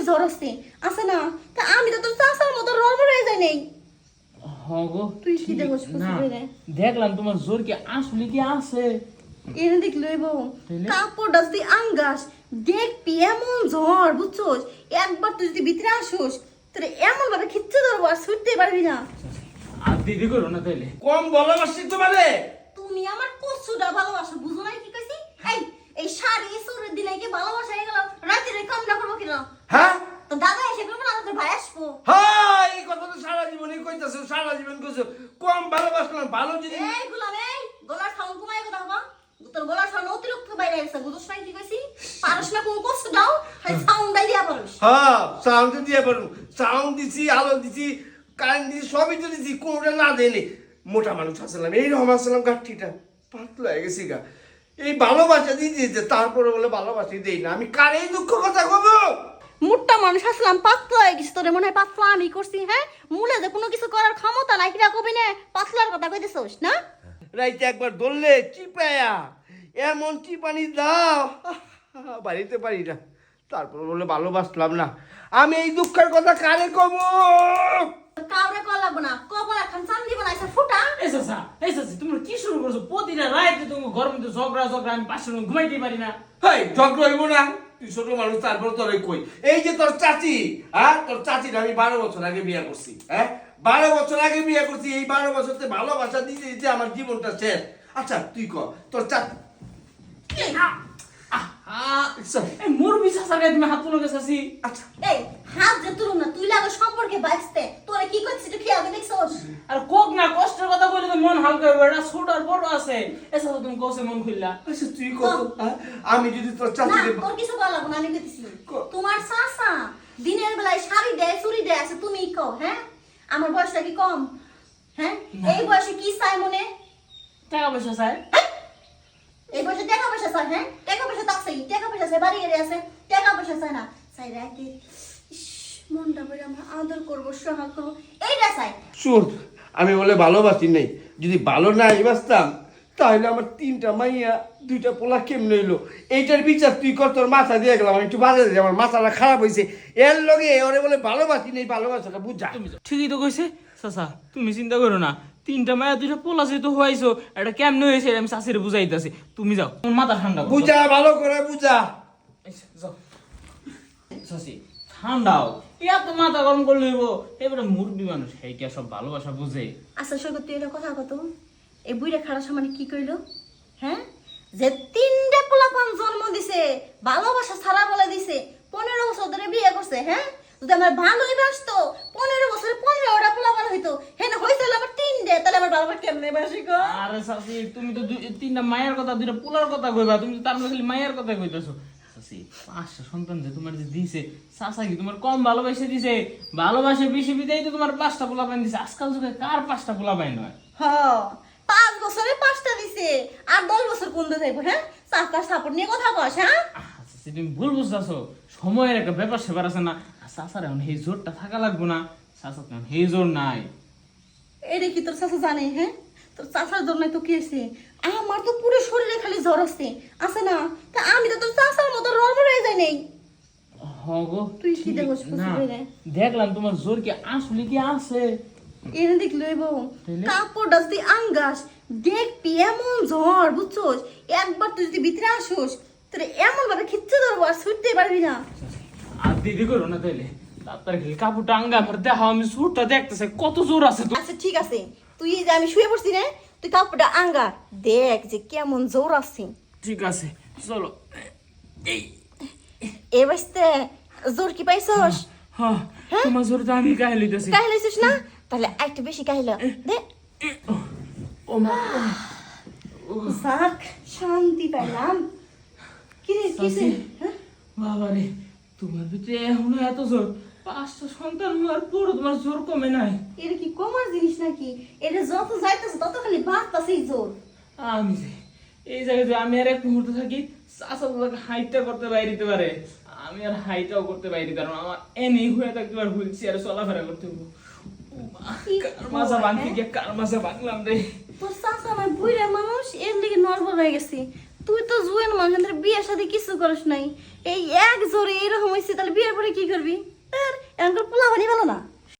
ঝড় আসছে আছে না তা আমি তো তোর চাচার মতো রড়বড় হয়ে যাই নাই হগো তুই কি দেখছ না দেখলাম তোমার জোর কি আসলে কি আছে এনে দেখ লইব কাপড়টা যদি আঙ্গাস দেখবি এমন ঝড় বুঝছোস একবার তুই যদি ভিতরে আসোস তোরে এমন ভাবে খিচ্ছে ধরবো আর ছুটতে পারবি না আর দিদি করো না তাইলে কম ভালোবাসি তোমারে তুমি আমার কচুটা ভালোবাসো বুঝো নাই কি কইছি এই শাড়ি সুরের দিনে কি ভালোবাসা হয়ে গেল রাতে রে কাম না করবো কিনা হ্যাঁ তো দাদা এসে করবো না তোর ভাই আসবো হ্যাঁ এই কথা তো সারা জীবনই কইতাছো সারা জীবন কইছো কম ভালোবাসলাম ভালো যদি এই গুলাম এই গলার সাউন্ড কমাই কথা হবা তোর গলার সাউন্ড অতিরিক্ত বাইরে আসছে বুঝছ নাই কি কইছি পারছ না কোন কষ্ট দাও খালি সাউন্ড দাই দিয়া পারছ হ্যাঁ সাউন্ড দিয়ে পারো সাউন্ড দিছি আলো দিছি কারেন্ট দিছি সবই তো দিছি কোনটা না দেয়নি মোটা মানুষ আসলাম এইরকম আসলাম গাঠিটা পাতলা হয়ে গেছি গা এই ভালোবাসা দিয়ে দিয়েছে তারপরে বলে ভালোবাসি দেই না আমি কার এই দুঃখ কথা কব মুট্টা মানুষ আসলাম পাতলা হয়ে গেছি তোরে মনে হয় পাতলা আমি করছি হ্যাঁ মুলে যে কোনো কিছু করার ক্ষমতা নাই কিরা কবি না পাতলার কথা কইতেছস না রাইতে একবার ধরলে চিপায়া এমন চিপানি দাও বাড়িতে পারি না তারপর বলে ভালোবাসলাম না আমি এই দুঃখের কথা কারে কব কাউরে কল লাগবো না কবর এখন চান্দি বানাইছে ফুটা এসা তোমরা কি শুরু করছো প্রতিটা রাতে তুমি ঘর মধ্যে ঝগড়া আমি পাশে ঘুমাইতে পারি না হেই ঝগড়া হইব না তুই ছোট মানুষ তারপর তোরে কই এই যে তোর চাচি হ্যাঁ তোর চাচির আমি 12 বছর আগে বিয়ে করছি হ্যাঁ 12 বছর আগে বিয়ে করছি এই 12 বছরতে ভালোবাসা দিতে দিতে আমার জীবনটা শেষ আচ্ছা তুই কর তোর চাচি এই মুরবি চাচার গায়ে তুমি হাত তুলে গেছাছি আচ্ছা এই হাত যে তুলুম না তুই লাগো সম্পর্কে বাঁচতে তোরে কি করছিস তুই খেয়াল দেখছস আর কোক না কষ্টের কথা বলে তো মন হালকা হবে এটা ছোট আর বড় আছে এসা তো তুমি কোসে মন খুললা আচ্ছা তুই কত আমি যদি তোর না চাচিকে তোর কিছু বলা লাগবো না আমি কইতেছি তোমার চাচা দিনের বেলায় শাড়ি দেয় চুড়ি দেয় আছে তুমি কও হ্যাঁ আমার বয়সটা কি কম হ্যাঁ এই বয়সে কি চাই মনে টাকা পয়সা চাই এই বয়সে টাকা পয়সা চাই হ্যাঁ টাকা পয়সা তো আছেই টাকা পয়সা চাই বাড়ি এড়ে আছে টাকা পয়সা চাই না চাই রাখি মনটা বলে আমরা আদর করবো সোহাগ করবো এইটা চাই চোর আমি বলে ভালোবাসি নাই যদি ভালো না বাসতাম তাহলে আমার 3টা মাইয়া 2টা পোলা কেমনে হইলো এইটার বিচার তুই কর তোর মাথা দিয়ে গেলাম আমি একটু বাজারে যাই আমার মাথাটা খারাপ হয়েছে এর লগে ওরে বলে ভালোবাসি নেই ভালোবাসাটা বুঝা ঠিকই তো কইছে চাচা তুমি চিন্তা করো না 3টা মায়া 2টা পোলা যেহেতু হয়েছো এটা কেমনে হয়েছে আমি চাষিরে বুঝাইতেছি তুমি যাও তোমার মাথা ঠান্ডা করো। বুঝা ভালো করে বুঝা যাও চাষি ঠান্ডাও এত মাথা গরম করে লইব এবারে মুরবি মানুষ হেইটা সব ভালোবাসা বুঝে আচ্ছা সৈকত তুই এটা কথা কত এই বুইরা খারাপ সামনে কি কইলো হ্যাঁ যে 3টে পোলাপান জন্ম দিছে ভালোবাসা ছাড়া বলে দিছে 15 বছর ধরে বিয়ে করছে হ্যাঁ যদি আমার ভালোই বাসতো 15 বছরে 15টা পোলাপান হইতো হ্যাঁ হইছিল আবার 3টে তাহলে আমার ভালোবাসা কেমনে বাসি গো আরে চাষি তুমি তো 3টা মায়ের কথা 2টা পোলার কথা কইবা তুমি তো তার মধ্যে খালি মায়ের কথা কইতাছো চাষি 5টা সন্তান যে তোমার যে দিছে চাচা কি তোমার কম ভালোবাসা দিছে ভালোবাসা বেশি বিদায় তো তোমার 5টা পোলাপান দিছে আজকাল যুগে কার 5টা পোলাপান নয় হ্যাঁ 5 বছরে 5টা দিছে আর 10 বছর কোন দে যাইবো হ্যাঁ চাচার সাপোর্ট নিয়ে কথা কস হ্যাঁ আচ্ছা তুমি ভুল বুঝতেছো সময়ের একটা ব্যাপার সেবার আছে না চাচার এখন এই জোরটা থাকা লাগবো না চাচা এখন এই জোর নাই এটা কি তোর চাচা জানে হ্যাঁ তোর চাচার জন্য তো কি আছে আমার তো পুরো শরীরে খালি জ্বর আসছে আছে না তা আমি তো তোর চাচার মতো রড়বড় হয়ে যাই নাই হগো তুই কি দেখছ না দেখলাম তোমার জোর কি আসলে কি আছে এনে দেখ লইব কাপড়টা যদি আঙ্গাস দেখবি এমন ঝড় বুঝছোস একবার তুই যদি ভিতরে আসোস তোরে এমন ভাবে খিচ্ছে ধরবো আর ছুটতে পারবি না আর দিদি করো না তাইলে তাড়াতাড়ি খালি কাপড়টা আঙ্গা আমার দেখো আমি সুরটা দেখতেছে কত জোর আছে তো আচ্ছা ঠিক আছে তুই এই যে আমি শুয়ে পড়ছি রে তুই কাপড়টা আঙ্গা দেখ যে কেমন জোর আছে ঠিক আছে চলো এই এ বাসতে জোর কি পাইছস হ্যাঁ তোমার জোরটা আমি গায়ে লইতেছি কাহিল হইছিস না তাহলে একটু বেশি কাহিল দে ও মা যাক শান্তি পেলাম কি রে কিসে হ্যাঁ বাবারে তোমার ভিতরে এখনো এত জোর 5টা সন্তান হওয়ার পরও তোমার জোর কমে নাই এটা কি কমার জিনিস নাকি এটা যত যাইতেছে তত খালি বাড়তাছেই জোর আমি যে এই জায়গায় আমি আর এক মুহূর্তে থাকি চাচা দাদাকে হাইটটা করতে বাইরিতে পারে আমি আর হাইটাও করতে বাইরে কারণ আমার এনে হয়ে থাকতে পারে হুইল চেয়ারে চলাফেরা করতে হবো কার মাঝা ভাঙতে গিয়ে কার মাঝা ভাঙলাম রে তোর চাচা আমার বুইরা মানুষ এর লিগে নর্মাল হয়ে গেছে তুই তো জুয়েন মানুষের বিয়ের সাথে কিছু করিস নাই, এই এক জোরে এরকম হয়েছে, তাহলে বিয়ের পরে কি করবি? এর এরকম পোলা বানি ভালো না।